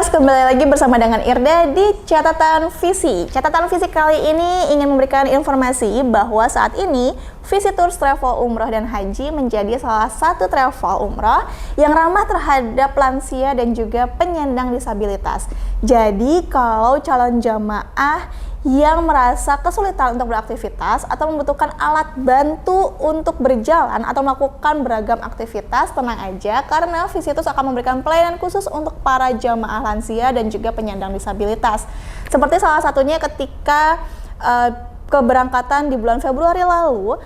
Visitors, kembali lagi bersama dengan Irda di Catatan Visi. Catatan Visi kali ini ingin memberikan informasi bahwa saat ini Visitors Travel Umroh dan Haji menjadi salah satu travel umroh yang ramah terhadap lansia dan juga penyandang disabilitas. Jadi kalau calon jamaah yang merasa kesulitan untuk beraktivitas atau membutuhkan alat bantu untuk berjalan atau melakukan beragam aktivitas, tenang aja karena Visitors akan memberikan pelayanan khusus untuk para jamaah lansia dan juga penyandang disabilitas. Seperti salah satunya ketika keberangkatan di bulan Februari lalu,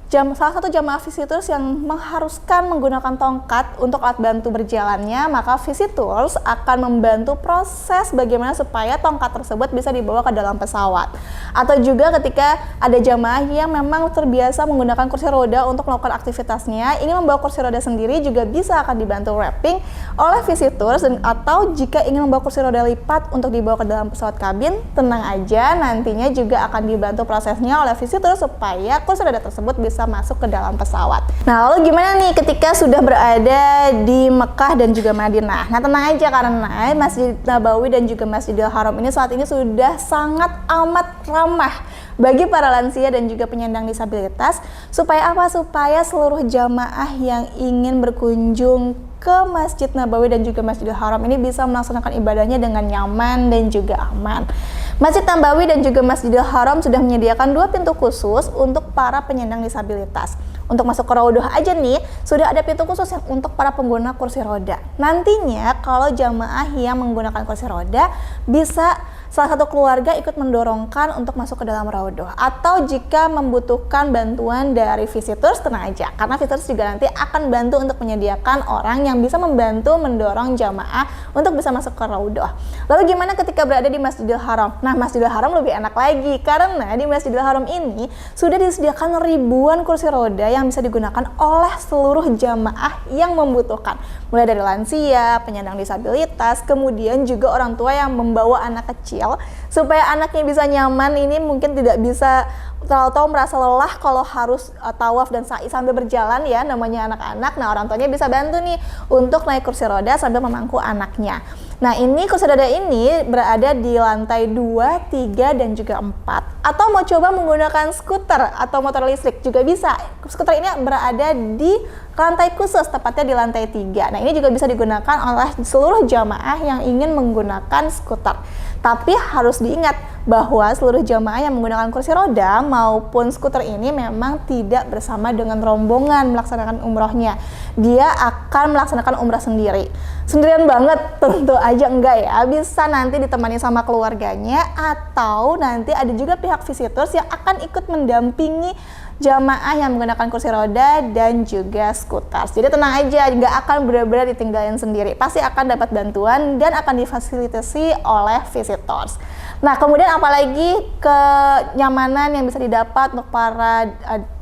salah satu jamaah Visitors yang mengharuskan menggunakan tongkat untuk alat bantu berjalannya, maka Visitors akan membantu proses bagaimana supaya tongkat tersebut bisa dibawa ke dalam pesawat. Atau juga ketika ada jamaah yang memang terbiasa menggunakan kursi roda untuk melakukan aktivitasnya, ingin membawa kursi roda sendiri juga bisa akan dibantu wrapping oleh Visitors, atau jika ingin membawa kursi roda lipat untuk dibawa ke dalam pesawat kabin, tenang aja nantinya juga akan dibantu prosesnya oleh Visitors supaya kursi roda tersebut bisa masuk ke dalam pesawat. Nah, lalu gimana nih ketika sudah berada di Mekah dan juga Madinah? Nah, tenang aja karena Masjid Nabawi dan juga Masjidil Haram ini saat ini sudah sangat amat ramah bagi para lansia dan juga penyandang disabilitas. Supaya apa? Supaya seluruh jamaah yang ingin berkunjung ke Masjid Nabawi dan juga Masjidil Haram ini bisa melaksanakan ibadahnya dengan nyaman dan juga aman. Masjid Nabawi dan juga Masjidil Haram sudah menyediakan 2 pintu khusus untuk para penyandang disabilitas. Untuk masuk ke Raudhah aja nih, sudah ada pintu khusus yang untuk para pengguna kursi roda. Nantinya kalau jamaah yang menggunakan kursi roda bisa salah satu keluarga ikut mendorongkan untuk masuk ke dalam Raudhah. Atau jika membutuhkan bantuan dari Visitors, tenang aja karena Visitors juga nanti akan bantu untuk menyediakan orang yang bisa membantu mendorong jamaah untuk bisa masuk ke Raudhah. Lalu gimana ketika berada di Masjidil Haram? Nah, Masjidil Haram lebih enak lagi karena di Masjidil Haram ini sudah disediakan ribuan kursi roda yang bisa digunakan oleh seluruh jamaah yang membutuhkan. Mulai dari lansia, penyandang disabilitas, kemudian juga orang tua yang membawa anak kecil supaya anaknya bisa nyaman. Ini mungkin tidak bisa tahu-tahu merasa lelah kalau harus tawaf dan sa'i sambil berjalan ya, namanya anak-anak. Nah, orang tuanya bisa bantu nih untuk naik kursi roda sambil memangku anaknya. Nah, ini kursi roda ini berada di lantai 2, 3, dan juga 4. Atau mau coba menggunakan skuter atau motor listrik juga bisa. Skuter ini berada di lantai khusus, tepatnya di lantai 3. Nah, ini juga bisa digunakan oleh seluruh jamaah yang ingin menggunakan skuter. Tapi harus diingat bahwa seluruh jamaah yang menggunakan kursi roda maupun skuter ini memang tidak bersama dengan rombongan melaksanakan umrohnya. Dia akan melaksanakan umrah sendiri. Sendirian banget? Tentu aja enggak ya. Bisa nanti ditemani sama keluarganya atau nanti ada juga pihak Visitors yang akan ikut mendampingi jamaah yang menggunakan kursi roda dan juga skuter. Jadi tenang aja, nggak akan benar-benar ditinggalin sendiri. Pasti akan dapat bantuan dan akan difasilitasi oleh Visitors. Nah, kemudian apalagi kenyamanan yang bisa didapat untuk para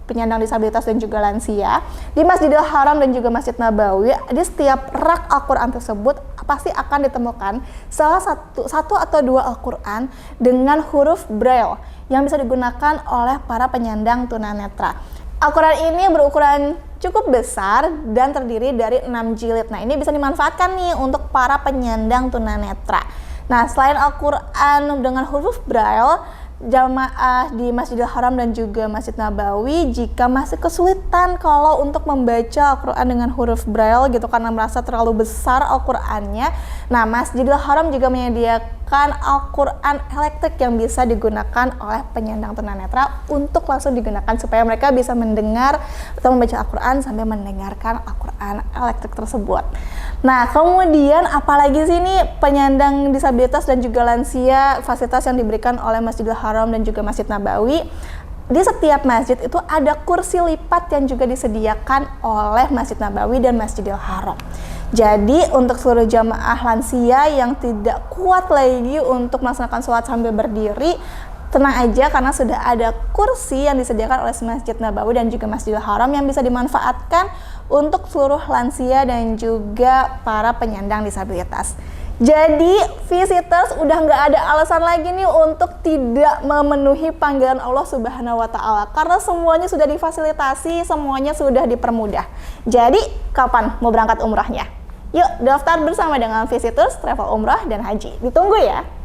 penyandang disabilitas dan juga lansia. Di Masjidil Haram dan juga Masjid Nabawi, di setiap rak Al-Quran tersebut pasti akan ditemukan salah satu atau 2 Al-Quran dengan huruf Braille yang bisa digunakan oleh para penyandang tunanetra. Al-Quran ini berukuran cukup besar dan terdiri dari 6 jilid. Nah, ini bisa dimanfaatkan nih untuk para penyandang tunanetra. Nah, selain Al-Quran dengan huruf Braille, jamaah di Masjidil Haram dan juga Masjid Nabawi jika masih kesulitan kalau untuk membaca Al-Quran dengan huruf Braille gitu karena merasa terlalu besar Al-Qurannya, nah Masjidil Haram juga menyediakan Al-Quran elektrik yang bisa digunakan oleh penyandang tunanetra untuk langsung digunakan supaya mereka bisa mendengar atau membaca Al-Quran sambil mendengarkan Al-Quran elektrik tersebut. Nah, kemudian apalagi sih ini penyandang disabilitas dan juga lansia, fasilitas yang diberikan oleh Masjidil Haram dan juga Masjid Nabawi. Di setiap masjid itu ada kursi lipat yang juga disediakan oleh Masjid Nabawi dan Masjidil Haram. Jadi untuk seluruh jamaah lansia yang tidak kuat lagi untuk melaksanakan sholat sambil berdiri, tenang aja karena sudah ada kursi yang disediakan oleh Masjid Nabawi dan juga Masjidil Haram yang bisa dimanfaatkan untuk seluruh lansia dan juga para penyandang disabilitas. Jadi Visitors udah nggak ada alasan lagi nih untuk tidak memenuhi panggilan Allah Subhanahu wa Ta'ala karena semuanya sudah difasilitasi, semuanya sudah dipermudah. Jadi kapan mau berangkat umrahnya? Yuk daftar bersama dengan Visitors Travel Umroh dan Haji. Ditunggu ya!